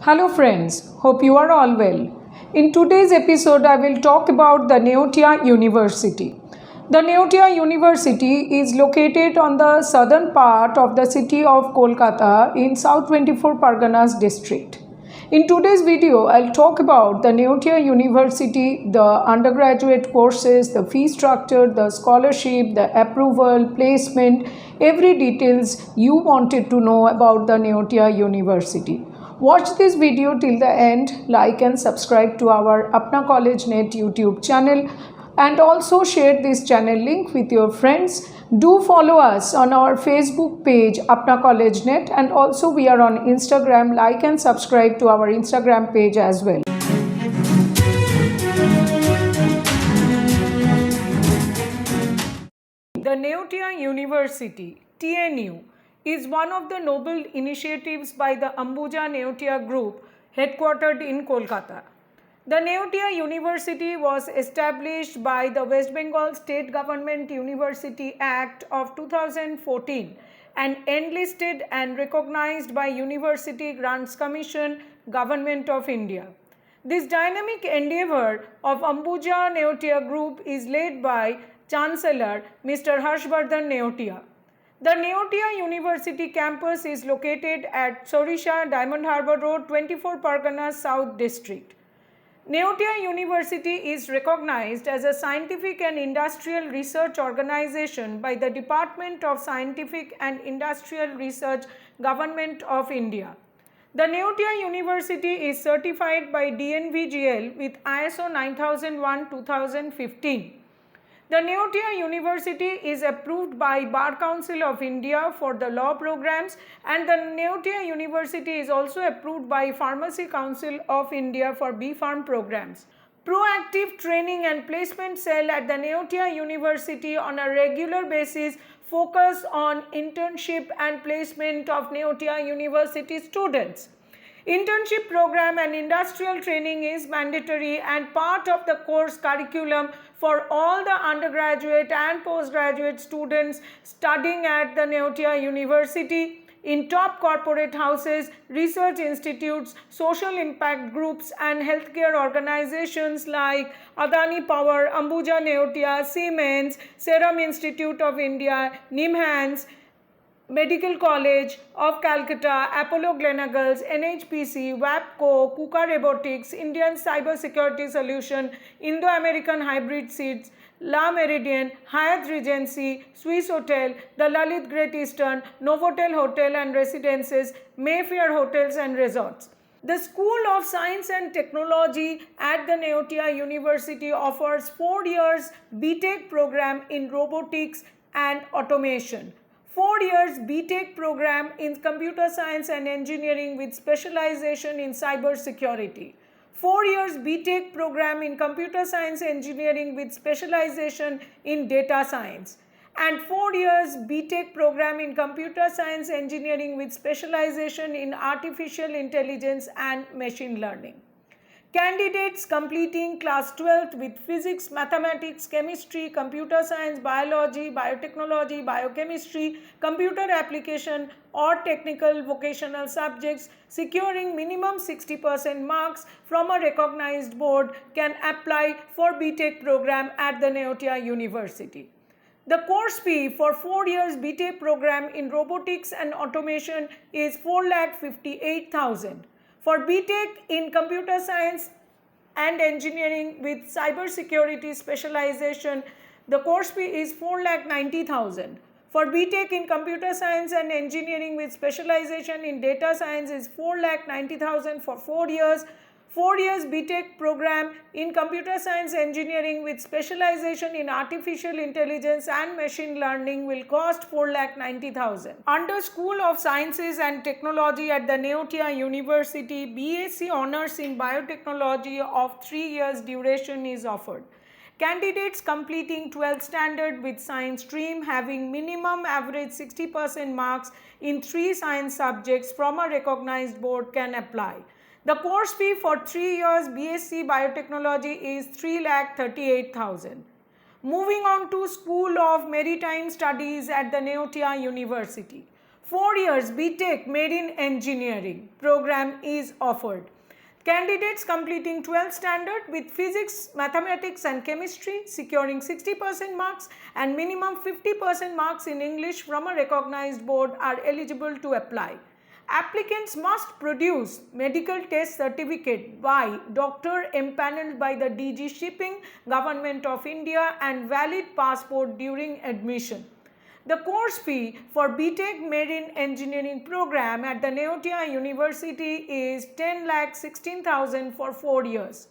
Hello friends, hope you are all well. In today's episode, I will talk about the Neotia University. The Neotia University is located on the southern part of the city of Kolkata in South 24 Parganas district. In today's video, I'll talk about the Neotia University, the undergraduate courses, the fee structure, the scholarship, the approval, placement, every details you wanted to know about the Neotia University. Watch this video till the end, like and subscribe to our Apna College Net YouTube channel and also share this channel link with your friends. Do follow us on our Facebook page Apna College Net and also we are on Instagram. Like and subscribe to our Instagram page as well. The Neotia University, TNU, is one of the noble initiatives by the Ambuja Neotia Group headquartered in Kolkata. The Neotia University was established by the West Bengal State Government University Act of 2014 and enlisted and recognized by University Grants Commission, Government of India. This dynamic endeavor of Ambuja Neotia Group is led by Chancellor Mr. Harshvardhan Neotia. The Neotia University campus is located at Sorisha, Diamond Harbour Road, 24 Parganas South District. Neotia University is recognized as a scientific and industrial research organization by the Department of Scientific and Industrial Research, Government of India. The Neotia University is certified by DNVGL with ISO 9001-2015. The Neotia University is approved by Bar Council of India for the law programs and the Neotia University is also approved by Pharmacy Council of India for B.Pharm programs. Proactive training and placement cell at the Neotia University on a regular basis focus on internship and placement of Neotia University students. Internship program and industrial training is mandatory and part of the course curriculum for all the undergraduate and postgraduate students studying at the Neotia University in top corporate houses, research institutes, social impact groups and healthcare organizations like Adani Power, Ambuja Neotia, Siemens, Serum Institute of India, NIMHANS, Medical College of Calcutta, Apollo Gleneagles, NHPC, WAPCO, KUKA Robotics, Indian Cyber Security Solution, Indo-American Hybrid Seeds, La Meridian, Hyatt Regency, Swiss Hotel, the Lalit Great Eastern, Novotel Hotel and Residences, Mayfair Hotels and Resorts. The School of Science and Technology at the Neotia University offers 4 years BTech program in robotics and automation. 4 years BTech program in computer science and engineering with specialization in cyber security. 4 years BTech program in computer science engineering with specialization in data science. And 4 years BTech program in computer science engineering with specialization in artificial intelligence and machine learning. Candidates completing class 12th with physics, mathematics, chemistry, computer science, biology, biotechnology, biochemistry, computer application or technical vocational subjects securing minimum 60% marks from a recognized board can apply for BTech program at the Neotia University. The course fee for 4 years BTech program in robotics and automation is 4,58,000. For BTech in computer science and engineering with cyber security specialization, the course fee is 4,90,000. For BTech in computer science and engineering with specialization in data science is 4,90,000 for 4 years. 4 years BTech program in computer science engineering with specialization in artificial intelligence and machine learning will cost 4,90,000. Under School of Sciences and Technology at the Neotia University, BSc Honours in Biotechnology of 3 years duration is offered. Candidates completing 12th standard with science stream having minimum average 60% marks in 3 science subjects from a recognized board can apply. The course fee for 3 years BSc Biotechnology is 3,38,000. Moving on to School of Maritime Studies at the Neotia University. 4 years BTech Marine Engineering program is offered. Candidates completing 12th standard with physics, mathematics and chemistry securing 60% marks and minimum 50% marks in English from a recognized board are eligible to apply. Applicants must produce medical test certificate by doctor empaneled by the DG Shipping, Government of India and valid passport during admission. The course fee for BTech Marine Engineering program at the Neotia University is 10,16,000 for 4 years.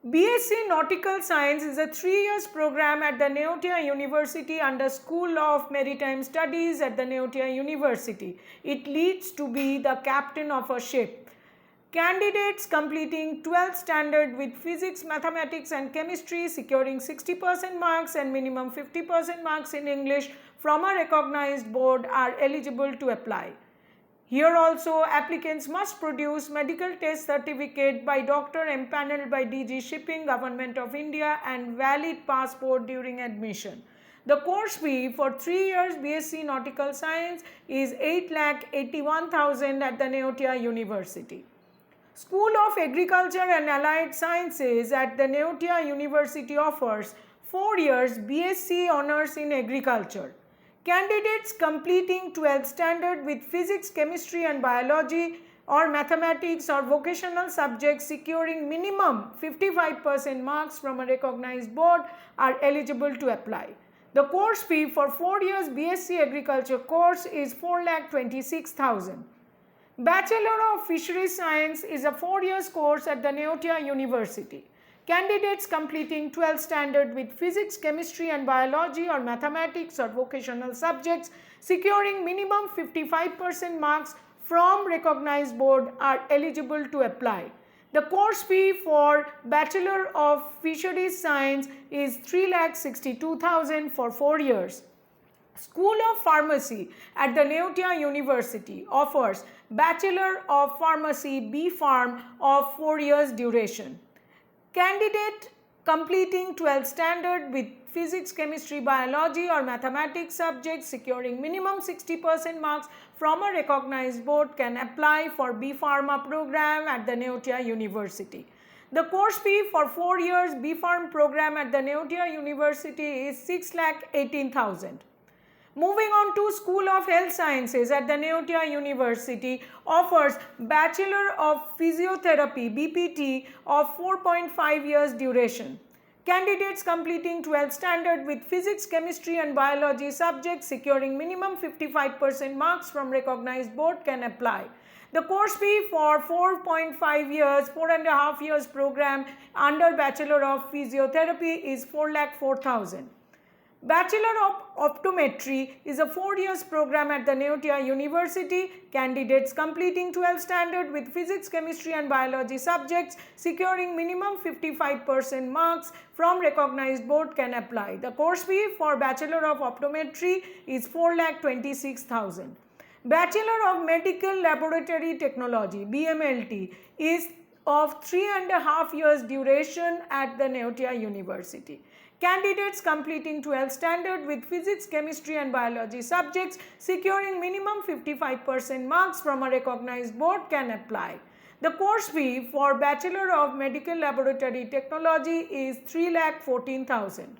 BSc Nautical Science is a 3 years program at the Neotia University under School of Maritime Studies at the Neotia University. It leads to be the captain of a ship. Candidates completing 12th standard with physics, mathematics and chemistry securing 60% marks and minimum 50% marks in English from a recognized board are eligible to apply. Here also applicants must produce medical test certificate by doctor empaneled by DG Shipping, Government of India and valid passport during admission. The course fee for 3 years BSc Nautical Science is 8,81,000 at the Neotia University. School of Agriculture and Allied Sciences at the Neotia University offers 4 years BSc Honours in Agriculture. Candidates completing 12th standard with physics, chemistry and biology or mathematics or vocational subjects securing minimum 55% marks from a recognized board are eligible to apply. The course fee for 4 years BSc Agriculture course is 4,26,000. Bachelor of Fisheries Science is a 4 years course at the Neotia University. Candidates completing 12th standard with physics, chemistry and biology or mathematics or vocational subjects securing minimum 55% marks from recognized board are eligible to apply. The course fee for Bachelor of Fisheries Science is 3,62,000 for 4 years. School of Pharmacy at the Neotia University offers Bachelor of Pharmacy B.Pharm of 4 years duration. Candidate completing 12th standard with physics, chemistry, biology or mathematics subjects securing minimum 60% marks from a recognized board can apply for B.Pharma program at the Neotia University. The course fee for 4 years B.Pharm program at the Neotia University is 6,18,000. Moving on to School of Health Sciences at the Neotia University offers Bachelor of Physiotherapy BPT of 4.5 years duration. Candidates completing 12th standard with physics, chemistry and biology subjects securing minimum 55% marks from recognized board can apply. The course fee for 4.5 years program under Bachelor of Physiotherapy is 4,04,000. Bachelor of Optometry is a 4 years program at the Neotia University. Candidates completing 12th standard with physics, chemistry and biology subjects securing minimum 55% marks from recognized board can apply. The course fee for Bachelor of Optometry is 4,26,000. Bachelor of Medical Laboratory Technology BMLT is of 3.5 years duration at the Neotia University. Candidates completing 12th standard with physics, chemistry and biology subjects securing minimum 55% marks from a recognized board can apply. The course fee for Bachelor of Medical Laboratory Technology is 3,14,000.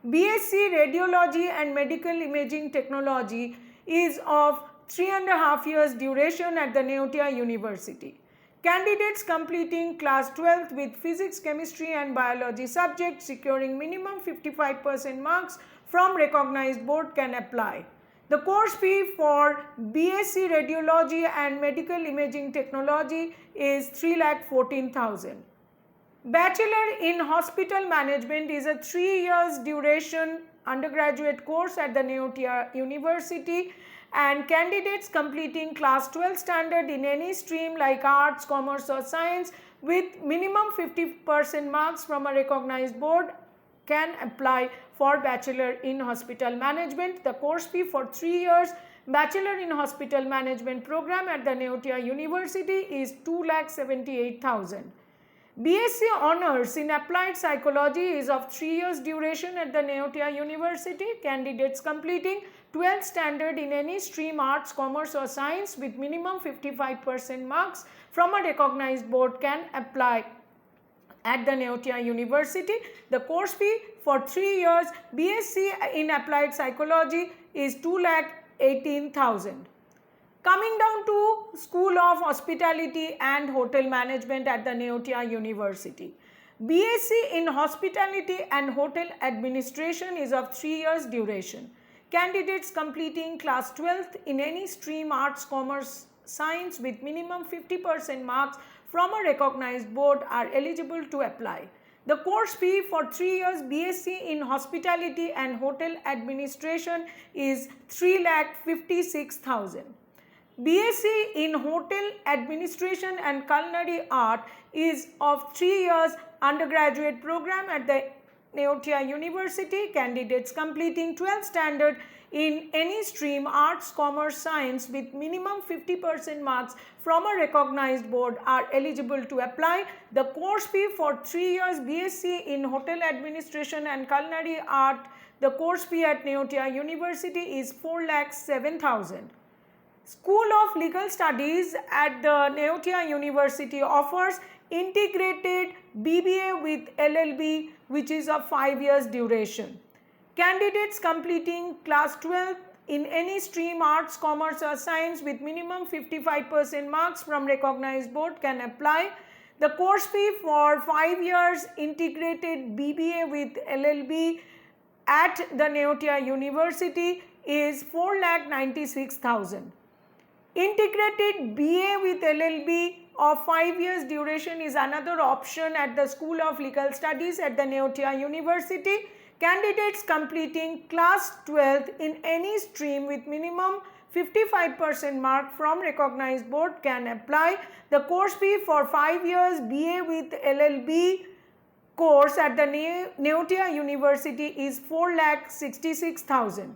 BSc Radiology and Medical Imaging Technology is of 3.5 years duration at the Neotia University. Candidates completing class 12th with physics, chemistry and biology subjects securing minimum 55% marks from recognized board can apply. The course fee for BSc Radiology and Medical Imaging Technology is 3,14,000. Bachelor in Hospital Management is a 3 years duration undergraduate course at the Neotia University, and candidates completing class 12 standard in any stream like arts, commerce or science with minimum 50% marks from a recognized board can apply for Bachelor in Hospital Management. The course fee for 3 years Bachelor in Hospital Management program at the Neotia University is 2,78,000. BSc Honours in Applied Psychology is of 3 years duration at the Neotia University. Candidates completing 12th standard in any stream, arts, commerce or science with minimum 55% marks from a recognized board can apply at the Neotia University. The course fee for 3 years BSc in Applied Psychology is 2,18,000. Coming down to School of Hospitality and Hotel Management at the Neotia University. BSc in Hospitality and Hotel Administration is of 3 years duration. Candidates completing class 12th in any stream, arts, commerce, science with minimum 50% marks from a recognized board are eligible to apply. The course fee for 3 years BSc in Hospitality and Hotel Administration is 3,56,000. BSc in Hotel Administration and Culinary Art is of 3 years undergraduate program at the Neotia University. Candidates completing 12th standard in any stream, arts, commerce, science with minimum 50% marks from a recognized board are eligible to apply. The course fee for 3 years BSc in Hotel Administration and Culinary Art, the course fee at Neotia University is 4,07,000. School of Legal Studies at the Neotia University offers integrated BBA with LLB, which is of 5 years duration. Candidates completing class 12 in any stream, arts, commerce or science with minimum 55% marks from recognized board can apply. The course fee for 5 years integrated BBA with LLB at the Neotia University is 4,96,000. Integrated BA with LLB of 5 years duration is another option at the School of Legal Studies at the Neotia University. Candidates completing class 12th in any stream with minimum 55% mark from recognized board can apply. The course fee for 5 years BA with LLB course at the Neotia University is 4,66,000.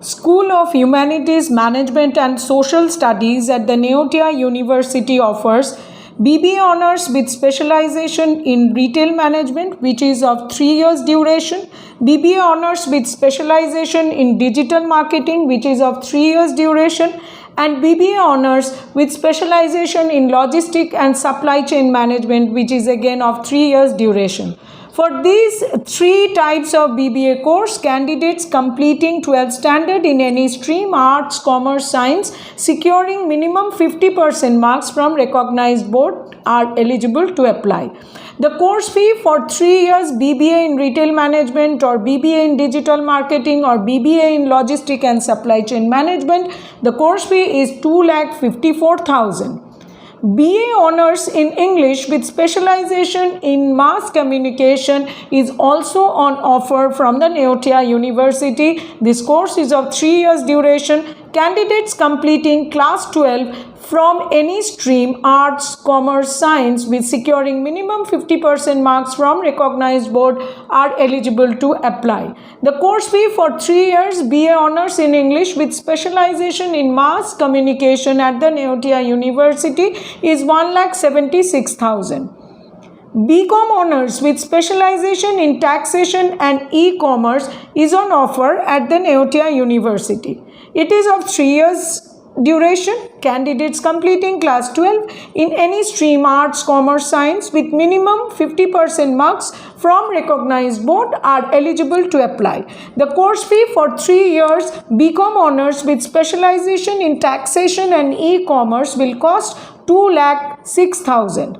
School of Humanities, Management and Social Studies at the Neotia University offers BBA Honours with specialization in Retail Management, which is of 3 years duration, BBA Honours with specialization in Digital Marketing, which is of 3 years duration, and BBA Honours with specialization in Logistic and Supply Chain Management, which is again of 3 years duration. For these 3 types of BBA course, candidates completing 12th standard in any stream, arts, commerce, science, securing minimum 50% marks from recognized board are eligible to apply. The course fee for 3 years BBA in Retail Management or BBA in Digital Marketing or BBA in Logistic and Supply Chain Management, the course fee is 2,54,000. BA Honours in English with specialization in Mass Communication is also on offer from the Neotia University. This course is of 3 years duration. Candidates completing class 12 from any stream, arts, commerce, science with securing minimum 50% marks from recognized board are eligible to apply. The course fee for 3 years BA Honours in English with specialization in Mass Communication at the Neotia University is 1,76,000. BCom Honours with specialization in Taxation and E-Commerce is on offer at the Neotia University. It is of 3 years duration. Candidates completing class 12 in any stream, arts, commerce, science with minimum 50% marks from recognized board are eligible to apply. The course fee for 3 years BCom Honours with specialization in Taxation and E-Commerce will cost 2,06,000.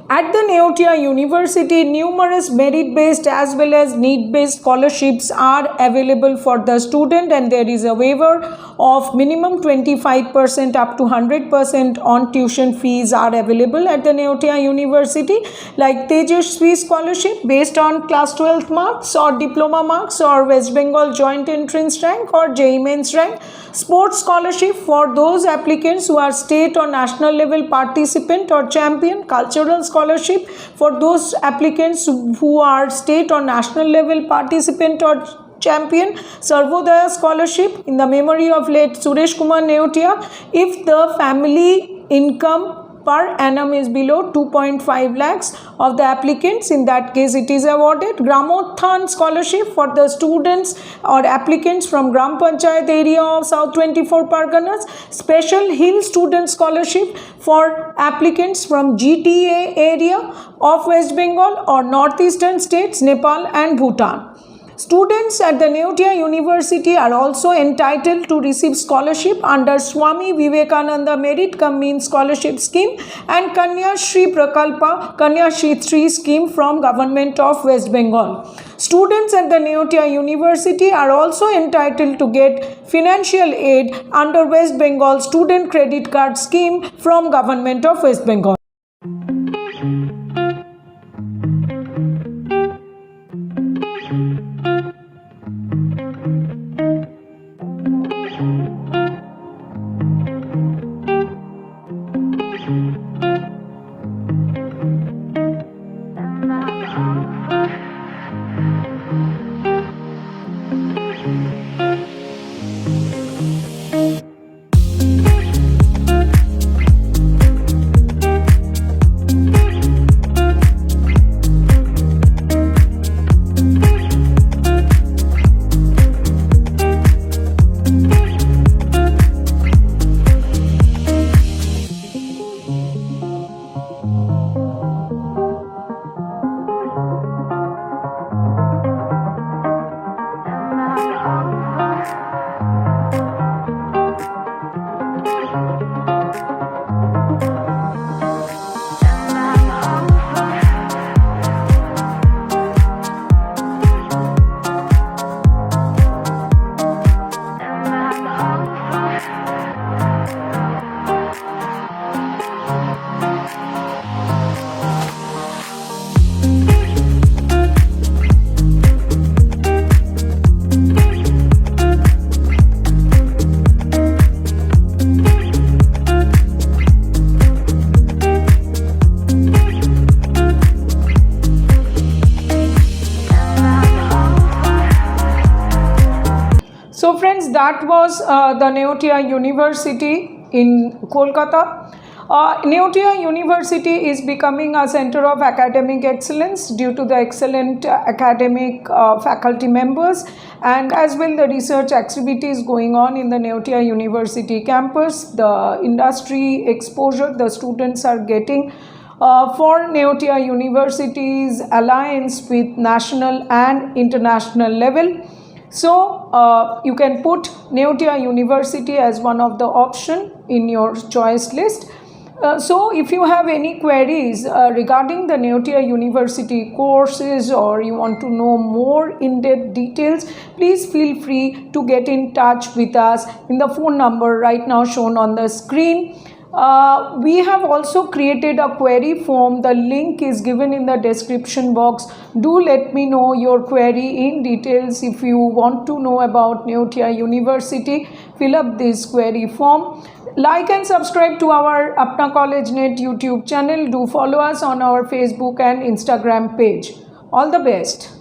At the Neotia University, numerous merit-based as well as need-based scholarships are available for the student, and there is a waiver of minimum 25% up to 100% on tuition fees are available at the Neotia University, like Tejasvi scholarship based on class 12th marks or diploma marks or West Bengal joint entrance rank or JEE Mains rank. Sports scholarship for those applicants who are state or national level participant or champion. Cultural scholarship for those applicants who are state or national level participant or champion. Sarvodaya scholarship in the memory of late Suresh Kumar Neotia if the family income per annum is below 2.5 lakhs of the applicants, in that case it is awarded. Gramothan scholarship for the students or applicants from Gram Panchayat area of South 24 Parganas. Special Hill Student Scholarship for applicants from GTA area of West Bengal or northeastern states, Nepal and Bhutan. Students at the Neotia University are also entitled to receive scholarship under Swami Vivekananda Merit Cum Means Scholarship Scheme and Kanya Shri Prakalpa Kanya Shri 3 scheme from Government of West Bengal. Students at the Neotia University are also entitled to get financial aid under West Bengal Student Credit Card Scheme from Government of West Bengal. So friends, that was the Neotia University in Kolkata. Neotia University is becoming a center of academic excellence due to the excellent academic faculty members and as well the research activities going on in the Neotia University campus, the industry exposure the students are getting for Neotia University's alliance with national and international level. So you can put Neotia University as one of the option in your choice list. So if you have any queries regarding the Neotia University courses or you want to know more in-depth details, please feel free to get in touch with us in the phone number right now shown on the screen. We have also created a query form. The link is given in the description box. Do let me know your query in details. If you want to know about Neotia University, fill up this query form. Like and subscribe to our Apna College Net YouTube channel. Do follow us on our Facebook and Instagram page. All the best.